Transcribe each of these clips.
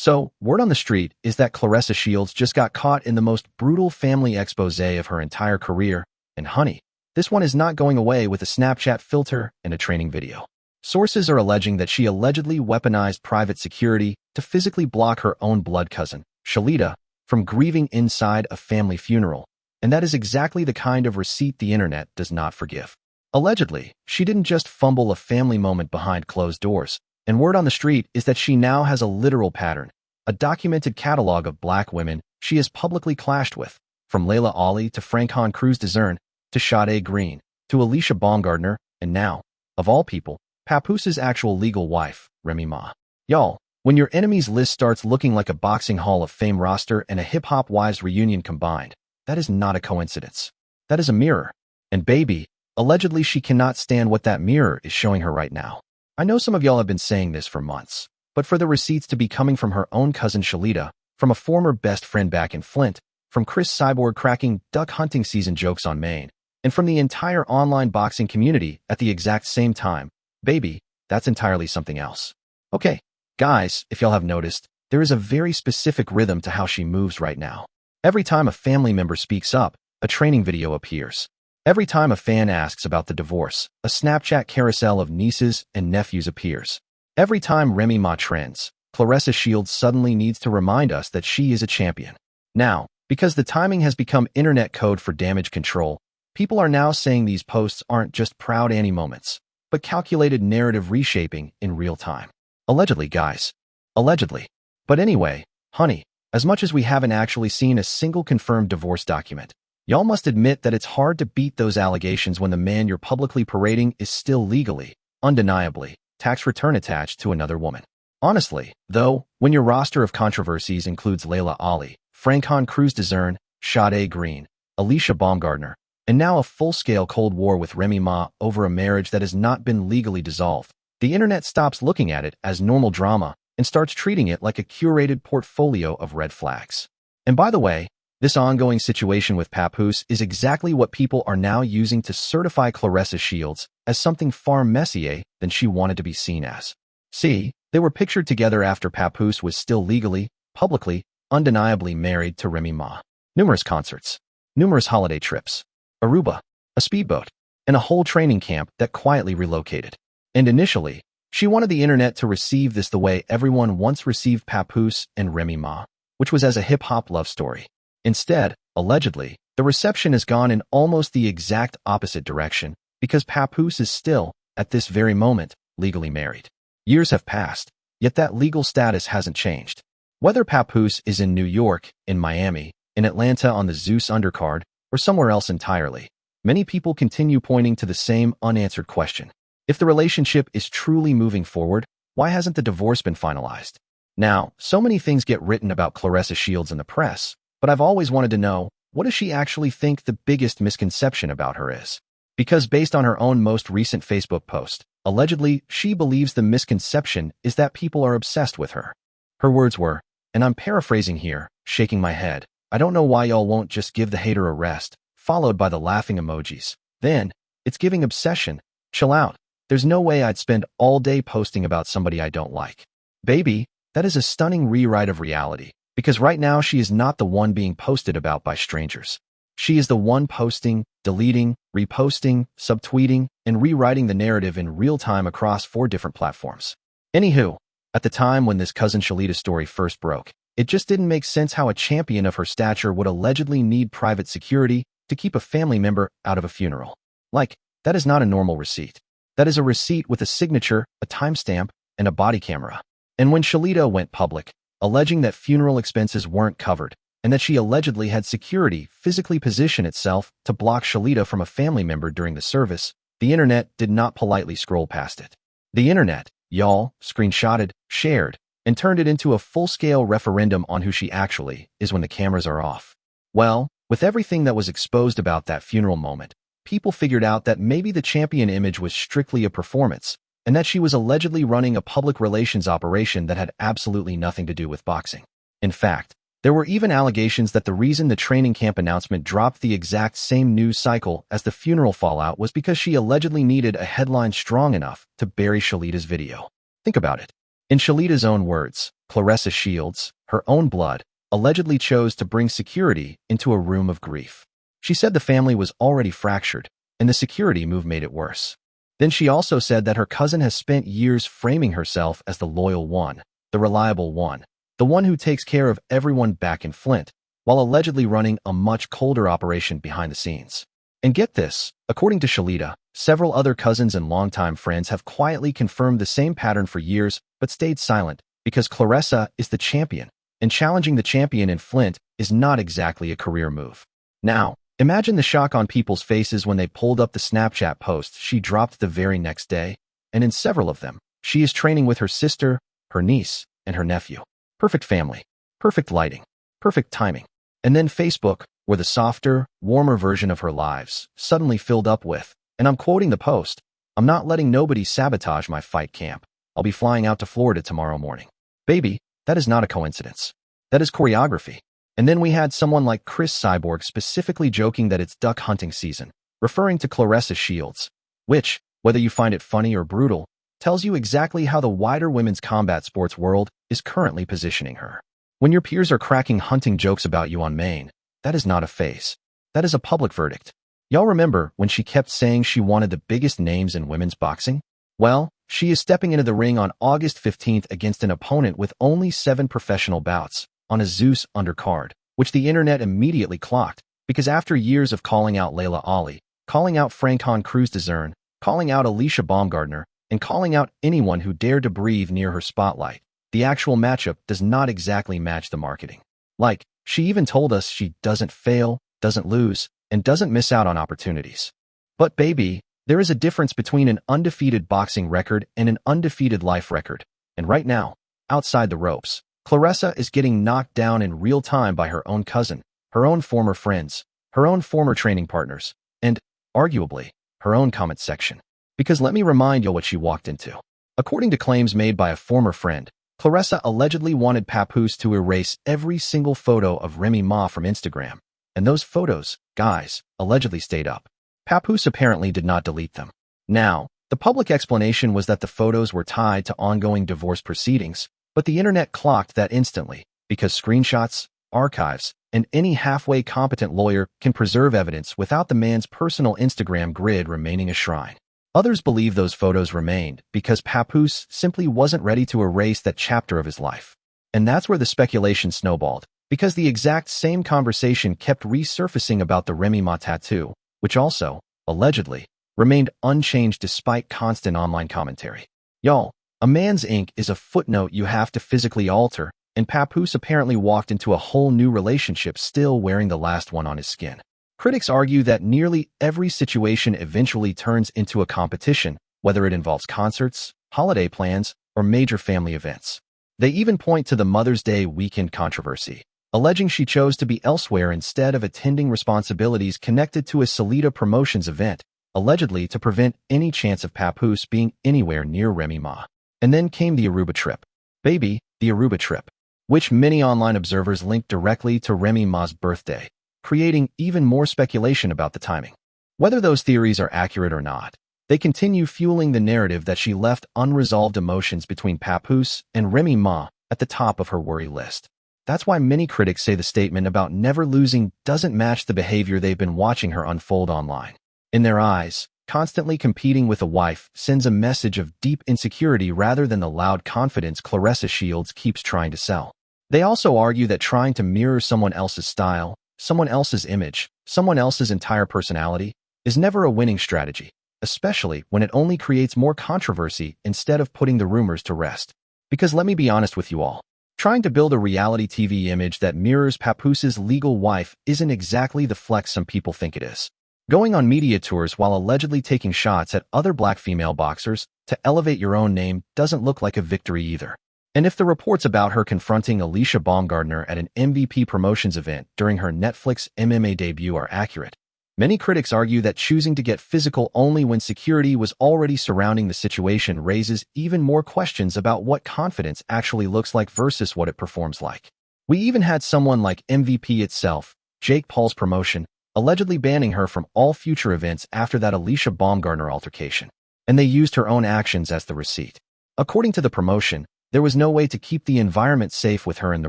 So, word on the street is that Claressa Shields just got caught in the most brutal family expose of her entire career, and honey, this one is not going away with a Snapchat filter and a training video. Sources are alleging that she allegedly weaponized private security to physically block her own blood cousin, Shalita, from grieving inside a family funeral, and that is exactly the kind of receipt the internet does not forgive. Allegedly, she didn't just fumble a family moment behind closed doors, and word on the street is that she now has a literal pattern, a documented catalog of black women she has publicly clashed with, from Laila Ali to Franchon Crews-Dezurn to Shadae Green to Alicia Baumgardner, and now, of all people, Papoose's actual legal wife, Remy Ma. Y'all, when your enemy's list starts looking like a boxing Hall of Fame roster and a hip-hop wives reunion combined, that is not a coincidence. That is a mirror. And baby, allegedly she cannot stand what that mirror is showing her right now. I know some of y'all have been saying this for months, but for the receipts to be coming from her own cousin Shalita, from a former best friend back in Flint, from Cris Cyborg cracking duck hunting season jokes on Maine, and from the entire online boxing community at the exact same time, baby, that's entirely something else. Okay, guys, if y'all have noticed, there is a very specific rhythm to how she moves right now. Every time a family member speaks up, a training video appears. Every time a fan asks about the divorce, a Snapchat carousel of nieces and nephews appears. Every time Remy Ma trends, Claressa Shields suddenly needs to remind us that she is a champion. Now, because the timing has become internet code for damage control, people are now saying these posts aren't just proud Annie moments, but calculated narrative reshaping in real time. Allegedly, guys. Allegedly. But anyway, honey, as much as we haven't actually seen a single confirmed divorce document, y'all must admit that it's hard to beat those allegations when the man you're publicly parading is still legally, undeniably, tax return attached to another woman. Honestly, though, when your roster of controversies includes Laila Ali, Franchon Crews-Dezurn, Shadae Green, Alicia Baumgardner, and now a full-scale Cold War with Remy Ma over a marriage that has not been legally dissolved, the internet stops looking at it as normal drama and starts treating it like a curated portfolio of red flags. And by the way, this ongoing situation with Papoose is exactly what people are now using to certify Claressa Shields as something far messier than she wanted to be seen as. See, they were pictured together after Papoose was still legally, publicly, undeniably married to Remy Ma. Numerous concerts, numerous holiday trips, Aruba, a speedboat, and a whole training camp that quietly relocated. And initially, she wanted the internet to receive this the way everyone once received Papoose and Remy Ma, which was as a hip-hop love story. Instead, allegedly, the reception has gone in almost the exact opposite direction because Papoose is still, at this very moment, legally married. Years have passed, yet that legal status hasn't changed. Whether Papoose is in New York, in Miami, in Atlanta on the Zeus undercard, or somewhere else entirely, many people continue pointing to the same unanswered question. If the relationship is truly moving forward, why hasn't the divorce been finalized? Now, so many things get written about Claressa Shields in the press, but I've always wanted to know, what does she actually think the biggest misconception about her is? Because based on her own most recent Facebook post, allegedly, she believes the misconception is that people are obsessed with her. Her words were, and I'm paraphrasing here, shaking my head, I don't know why y'all won't just give the hater a rest, followed by the laughing emojis. Then, it's giving obsession. Chill out. There's no way I'd spend all day posting about somebody I don't like. Baby, that is a stunning rewrite of reality, because right now she is not the one being posted about by strangers. She is the one posting, deleting, reposting, subtweeting, and rewriting the narrative in real time across 4 different platforms. Anywho, at the time when this Cousin Shalita story first broke, it just didn't make sense how a champion of her stature would allegedly need private security to keep a family member out of a funeral. Like, that is not a normal receipt. That is a receipt with a signature, a timestamp, and a body camera. And when Shalita went public, alleging that funeral expenses weren't covered, and that she allegedly had security physically position itself to block Shalita from a family member during the service, the internet did not politely scroll past it. The internet, y'all, screenshotted, shared, and turned it into a full-scale referendum on who she actually is when the cameras are off. Well, with everything that was exposed about that funeral moment, people figured out that maybe the champion image was strictly a performance, and that she was allegedly running a public relations operation that had absolutely nothing to do with boxing. In fact, there were even allegations that the reason the training camp announcement dropped the exact same news cycle as the funeral fallout was because she allegedly needed a headline strong enough to bury Shalita's video. Think about it. In Shalita's own words, Claressa Shields, her own blood, allegedly chose to bring security into a room of grief. She said the family was already fractured, and the security move made it worse. Then she also said that her cousin has spent years framing herself as the loyal one, the reliable one, the one who takes care of everyone back in Flint, while allegedly running a much colder operation behind the scenes. And get this, according to Shalita, several other cousins and longtime friends have quietly confirmed the same pattern for years but stayed silent because Claressa is the champion, and challenging the champion in Flint is not exactly a career move. Now, imagine the shock on people's faces when they pulled up the Snapchat posts she dropped the very next day, and in several of them, she is training with her sister, her niece, and her nephew. Perfect family, perfect lighting, perfect timing. And then Facebook, where the softer, warmer version of her lives suddenly filled up with, and I'm quoting the post, "I'm not letting nobody sabotage my fight camp. I'll be flying out to Florida tomorrow morning." Baby, that is not a coincidence. That is choreography. And then we had someone like Cris Cyborg specifically joking that it's duck hunting season, referring to Claressa Shields, which, whether you find it funny or brutal, tells you exactly how the wider women's combat sports world is currently positioning her. When your peers are cracking hunting jokes about you on Maine, that is not a phase. That is a public verdict. Y'all remember when she kept saying she wanted the biggest names in women's boxing? Well, she is stepping into the ring on August 15th against an opponent with only 7 professional bouts on a Zeus undercard, which the internet immediately clocked because after years of calling out Laila Ali, calling out Franchon Crews-Dezurn, calling out Alicia Baumgardner, and calling out anyone who dared to breathe near her spotlight, the actual matchup does not exactly match the marketing. Like, she even told us she doesn't fail, doesn't lose, and doesn't miss out on opportunities. But baby, there is a difference between an undefeated boxing record and an undefeated life record. And right now, outside the ropes, Claressa is getting knocked down in real time by her own cousin, her own former friends, her own former training partners, and, arguably, her own comment section. Because let me remind you what she walked into. According to claims made by a former friend, Claressa allegedly wanted Papoose to erase every single photo of Remy Ma from Instagram, and those photos, guys, allegedly stayed up. Papoose apparently did not delete them. Now, the public explanation was that the photos were tied to ongoing divorce proceedings, but the internet clocked that instantly, because screenshots, archives, and any halfway competent lawyer can preserve evidence without the man's personal Instagram grid remaining a shrine. Others believe those photos remained because Papoose simply wasn't ready to erase that chapter of his life. And that's where the speculation snowballed, because the exact same conversation kept resurfacing about the Remy Ma tattoo, which also, allegedly, remained unchanged despite constant online commentary. Y'all, a man's ink is a footnote you have to physically alter, and Papoose apparently walked into a whole new relationship still wearing the last one on his skin. Critics argue that nearly every situation eventually turns into a competition, whether it involves concerts, holiday plans, or major family events. They even point to the Mother's Day weekend controversy, alleging she chose to be elsewhere instead of attending responsibilities connected to a Shalita Promotions event, allegedly to prevent any chance of Papoose being anywhere near Remy Ma. And then came the Aruba trip. Baby, the Aruba trip, which many online observers linked directly to Remy Ma's birthday, creating even more speculation about the timing. Whether those theories are accurate or not, they continue fueling the narrative that she left unresolved emotions between Papoose and Remy Ma at the top of her worry list. That's why many critics say the statement about never losing doesn't match the behavior they've been watching her unfold online. In their eyes, constantly competing with a wife sends a message of deep insecurity rather than the loud confidence Claressa Shields keeps trying to sell. They also argue that trying to mirror someone else's style, someone else's image, someone else's entire personality, is never a winning strategy, especially when it only creates more controversy instead of putting the rumors to rest. Because let me be honest with you all, trying to build a reality TV image that mirrors Papoose's legal wife isn't exactly the flex some people think it is. Going on media tours while allegedly taking shots at other black female boxers to elevate your own name doesn't look like a victory either. And if the reports about her confronting Alicia Baumgardner at an MVP Promotions event during her Netflix MMA debut are accurate, many critics argue that choosing to get physical only when security was already surrounding the situation raises even more questions about what confidence actually looks like versus what it performs like. We even had someone like MVP itself, Jake Paul's promotion, allegedly banning her from all future events after that Alicia Baumgardner altercation. And they used her own actions as the receipt. According to the promotion, There was no way to keep the environment safe with her in the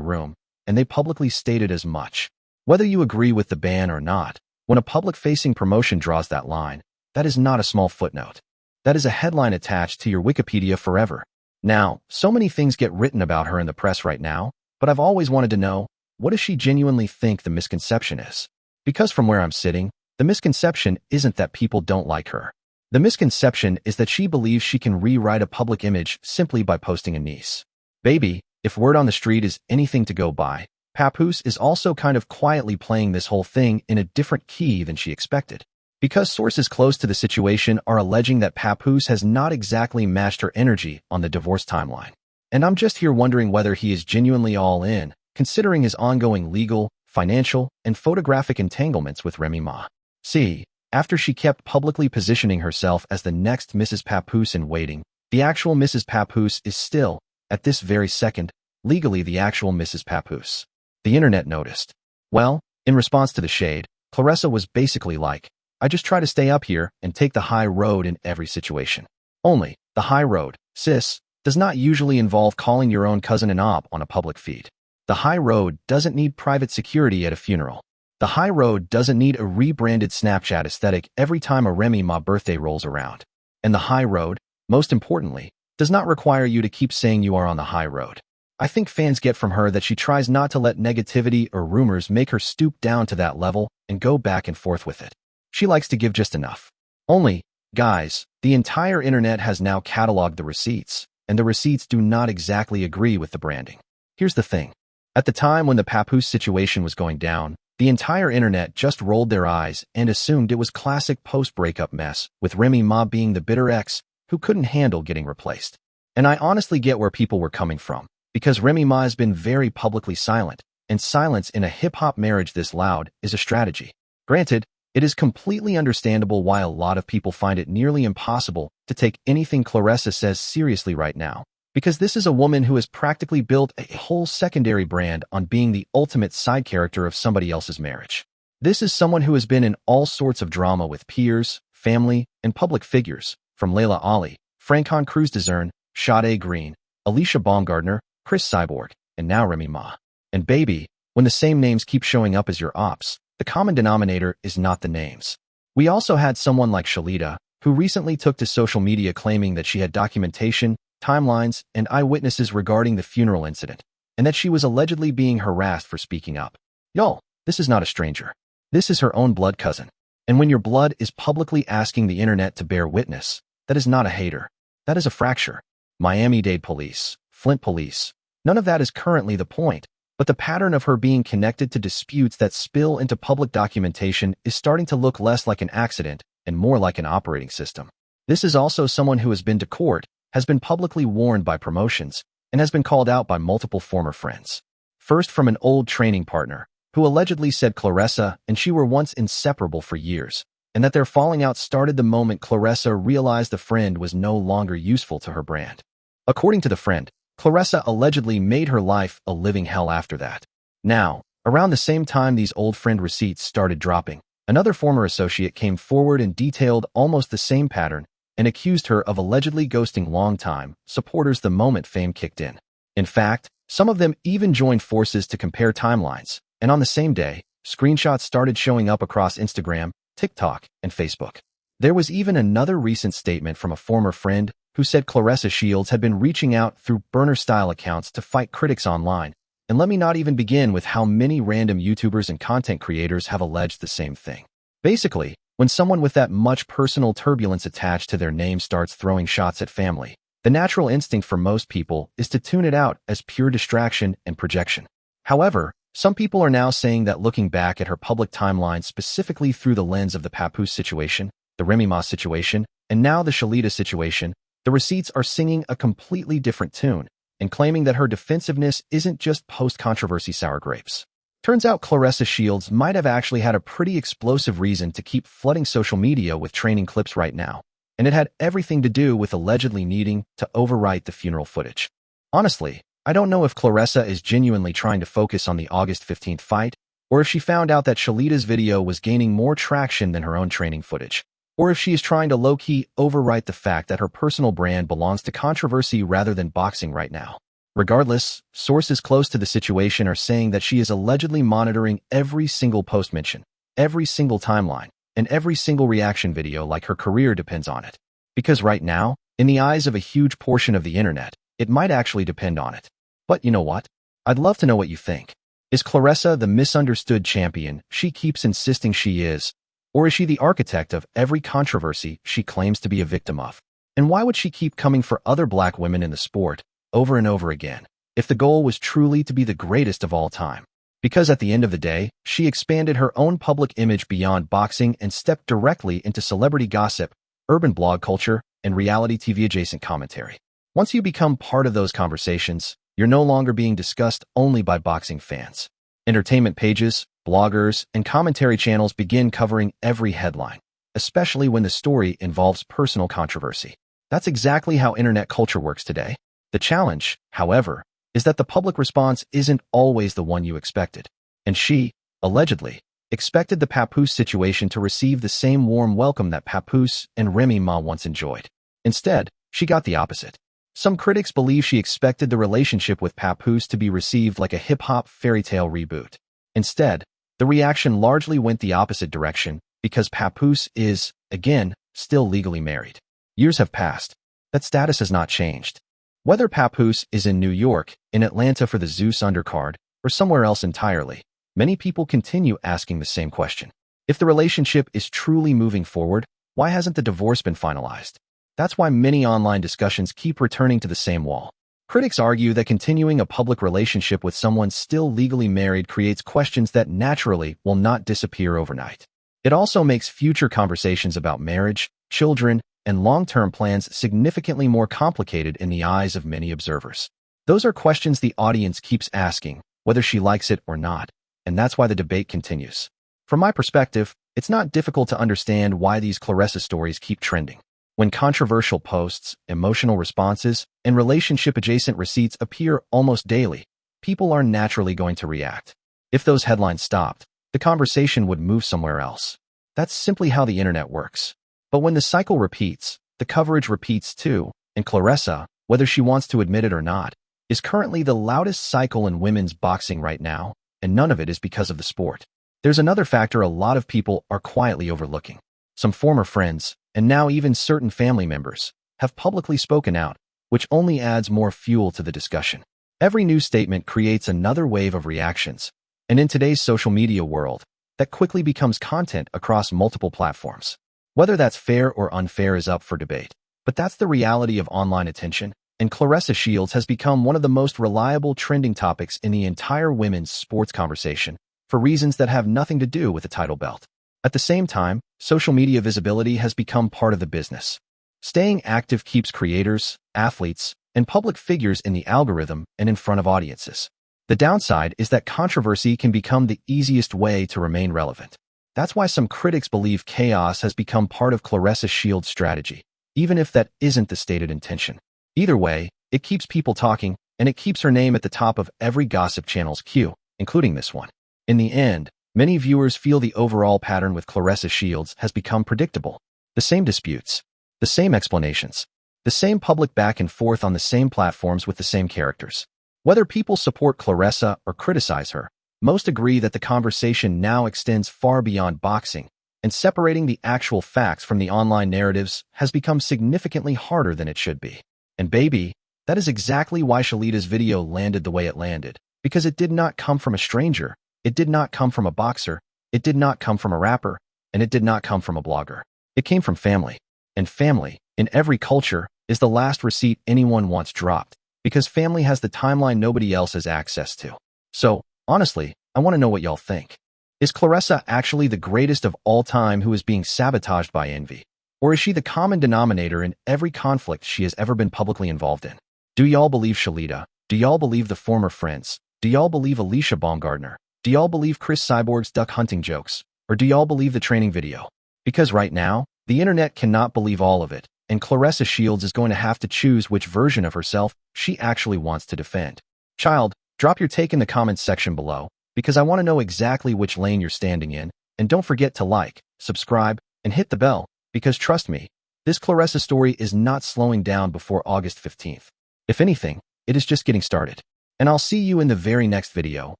room, and they publicly stated as much. Whether you agree with the ban or not, when a public-facing promotion draws that line, that is not a small footnote. That is a headline attached to your Wikipedia forever. Now, so many things get written about her in the press right now, but I've always wanted to know, what does she genuinely think the misconception is? Because from where I'm sitting, the misconception isn't that people don't like her. The misconception is that she believes she can rewrite a public image simply by posting a niece. Baby, if word on the street is anything to go by, Papoose is also kind of quietly playing this whole thing in a different key than she expected. Because sources close to the situation are alleging that Papoose has not exactly matched her energy on the divorce timeline. And I'm just here wondering whether he is genuinely all in, considering his ongoing legal, financial, and photographic entanglements with Remy Ma. See, after she kept publicly positioning herself as the next Mrs. Papoose in waiting, the actual Mrs. Papoose is still, at this very second, legally the actual Mrs. Papoose. The internet noticed. Well, in response to the shade, Claressa was basically like, I just try to stay up here and take the high road in every situation. Only, the high road, sis, does not usually involve calling your own cousin an op on a public feed. The high road doesn't need private security at a funeral. The high road doesn't need a rebranded Snapchat aesthetic every time a Remy Ma birthday rolls around. And the high road, most importantly, does not require you to keep saying you are on the high road. I think fans get from her that she tries not to let negativity or rumors make her stoop down to that level and go back and forth with it. She likes to give just enough. Only, guys, the entire internet has now cataloged the receipts, and the receipts do not exactly agree with the branding. Here's the thing. At the time when the Papoose situation was going down, the entire internet just rolled their eyes and assumed it was classic post-breakup mess, with Remy Ma being the bitter ex who couldn't handle getting replaced. And I honestly get where people were coming from, because Remy Ma has been very publicly silent, and silence in a hip-hop marriage this loud is a strategy. Granted, it is completely understandable why a lot of people find it nearly impossible to take anything Claressa says seriously right now, because this is a woman who has practically built a whole secondary brand on being the ultimate side character of somebody else's marriage. This is someone who has been in all sorts of drama with peers, family, and public figures, from Laila Ali, Franchon Crews-Dezurn, Shadae Green, Alicia Baumgardner, Cris Cyborg, and now Remy Ma. And baby, when the same names keep showing up as your ops, the common denominator is not the names. We also had someone like Shalita, who recently took to social media claiming that she had documentation, timelines, and eyewitnesses regarding the funeral incident, and that she was allegedly being harassed for speaking up. Y'all, this is not a stranger. This is her own blood cousin. And when your blood is publicly asking the internet to bear witness, that is not a hater. That is a fracture. Miami-Dade police, Flint police. None of that is currently the point, but the pattern of her being connected to disputes that spill into public documentation is starting to look less like an accident and more like an operating system. This is also someone who has been to court, has been publicly warned by promotions, and has been called out by multiple former friends. First from an old training partner, who allegedly said Claressa and she were once inseparable for years, and that their falling out started the moment Claressa realized the friend was no longer useful to her brand. According to the friend, Claressa allegedly made her life a living hell after that. Now, around the same time these old friend receipts started dropping, another former associate came forward and detailed almost the same pattern and accused her of allegedly ghosting longtime supporters the moment fame kicked in. In fact, some of them even joined forces to compare timelines, and on the same day, screenshots started showing up across Instagram, TikTok, and Facebook. There was even another recent statement from a former friend who said Claressa Shields had been reaching out through burner-style accounts to fight critics online, and let me not even begin with how many random YouTubers and content creators have alleged the same thing. Basically, when someone with that much personal turbulence attached to their name starts throwing shots at family, the natural instinct for most people is to tune it out as pure distraction and projection. However, some people are now saying that looking back at her public timeline specifically through the lens of the Papoose situation, the Remy Ma situation, and now the Shalita situation, the receipts are singing a completely different tune and claiming that her defensiveness isn't just post-controversy sour grapes. Turns out Claressa Shields might have actually had a pretty explosive reason to keep flooding social media with training clips right now, and it had everything to do with allegedly needing to overwrite the funeral footage. Honestly, I don't know if Claressa is genuinely trying to focus on the August 15th fight, or if she found out that Shalita's video was gaining more traction than her own training footage, or if she is trying to low-key overwrite the fact that her personal brand belongs to controversy rather than boxing right now. Regardless, sources close to the situation are saying that she is allegedly monitoring every single post mention, every single timeline, and every single reaction video like her career depends on it. Because right now, in the eyes of a huge portion of the internet, it might actually depend on it. But you know what? I'd love to know what you think. Is Claressa the misunderstood champion she keeps insisting she is, or is she the architect of every controversy she claims to be a victim of? And why would she keep coming for other black women in the sport over and over again, if the goal was truly to be the greatest of all time? Because at the end of the day, she expanded her own public image beyond boxing and stepped directly into celebrity gossip, urban blog culture, and reality TV-adjacent commentary. Once you become part of those conversations, you're no longer being discussed only by boxing fans. Entertainment pages, bloggers, and commentary channels begin covering every headline, especially when the story involves personal controversy. That's exactly how internet culture works today. The challenge, however, is that the public response isn't always the one you expected. And she, allegedly, expected the Papoose situation to receive the same warm welcome that Papoose and Remy Ma once enjoyed. Instead, she got the opposite. Some critics believe she expected the relationship with Papoose to be received like a hip-hop fairy tale reboot. Instead, the reaction largely went the opposite direction because Papoose is, again, still legally married. Years have passed. That status has not changed. Whether Papoose is in New York, in Atlanta for the Zeus undercard, or somewhere else entirely, many people continue asking the same question. If the relationship is truly moving forward, why hasn't the divorce been finalized? That's why many online discussions keep returning to the same wall. Critics argue that continuing a public relationship with someone still legally married creates questions that naturally will not disappear overnight. It also makes future conversations about marriage, children, and long-term plans significantly more complicated in the eyes of many observers. Those are questions the audience keeps asking, whether she likes it or not, and that's why the debate continues. From my perspective, it's not difficult to understand why these Claressa stories keep trending. When controversial posts, emotional responses, and relationship-adjacent receipts appear almost daily, people are naturally going to react. If those headlines stopped, the conversation would move somewhere else. That's simply how the internet works. But when the cycle repeats, the coverage repeats too, and Claressa, whether she wants to admit it or not, is currently the loudest cycle in women's boxing right now, and none of it is because of the sport. There's another factor a lot of people are quietly overlooking. Some former friends, and now even certain family members, have publicly spoken out, which only adds more fuel to the discussion. Every news statement creates another wave of reactions, and in today's social media world, that quickly becomes content across multiple platforms. Whether that's fair or unfair is up for debate, but that's the reality of online attention, and Claressa Shields has become one of the most reliable trending topics in the entire women's sports conversation, for reasons that have nothing to do with the title belt. At the same time, social media visibility has become part of the business. Staying active keeps creators, athletes, and public figures in the algorithm and in front of audiences. The downside is that controversy can become the easiest way to remain relevant. That's why some critics believe chaos has become part of Claressa Shields' strategy, even if that isn't the stated intention. Either way, it keeps people talking, and it keeps her name at the top of every gossip channel's queue, including this one. In the end, many viewers feel the overall pattern with Claressa Shields has become predictable. The same disputes, the same explanations, the same public back and forth on the same platforms with the same characters. Whether people support Claressa or criticize her, most agree that the conversation now extends far beyond boxing, and separating the actual facts from the online narratives has become significantly harder than it should be. And baby, that is exactly why Shalita's video landed the way it landed, because it did not come from a stranger. It did not come from a boxer, it did not come from a rapper, and it did not come from a blogger. It came from family. And family, in every culture, is the last receipt anyone wants dropped, because family has the timeline nobody else has access to. So, honestly, I want to know what y'all think. Is Claressa actually the greatest of all time who is being sabotaged by envy? Or is she the common denominator in every conflict she has ever been publicly involved in? Do y'all believe Shalita? Do y'all believe the former friends? Do y'all believe Alicia Baumgardner? Do y'all believe Cris Cyborg's duck hunting jokes? Or do y'all believe the training video? Because right now, the internet cannot believe all of it, and Claressa Shields is going to have to choose which version of herself she actually wants to defend. Child, drop your take in the comments section below, because I want to know exactly which lane you're standing in, and don't forget to like, subscribe, and hit the bell, because trust me, this Claressa story is not slowing down before August 15th. If anything, it is just getting started. And I'll see you in the very next video,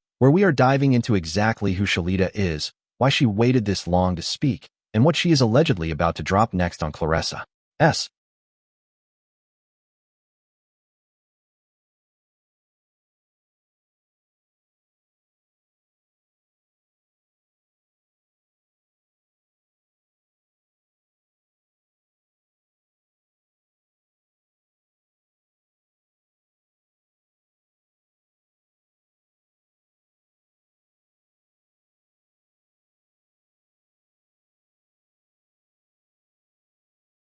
where we are diving into exactly who Shalita is, why she waited this long to speak, and what she is allegedly about to drop next on Claressa.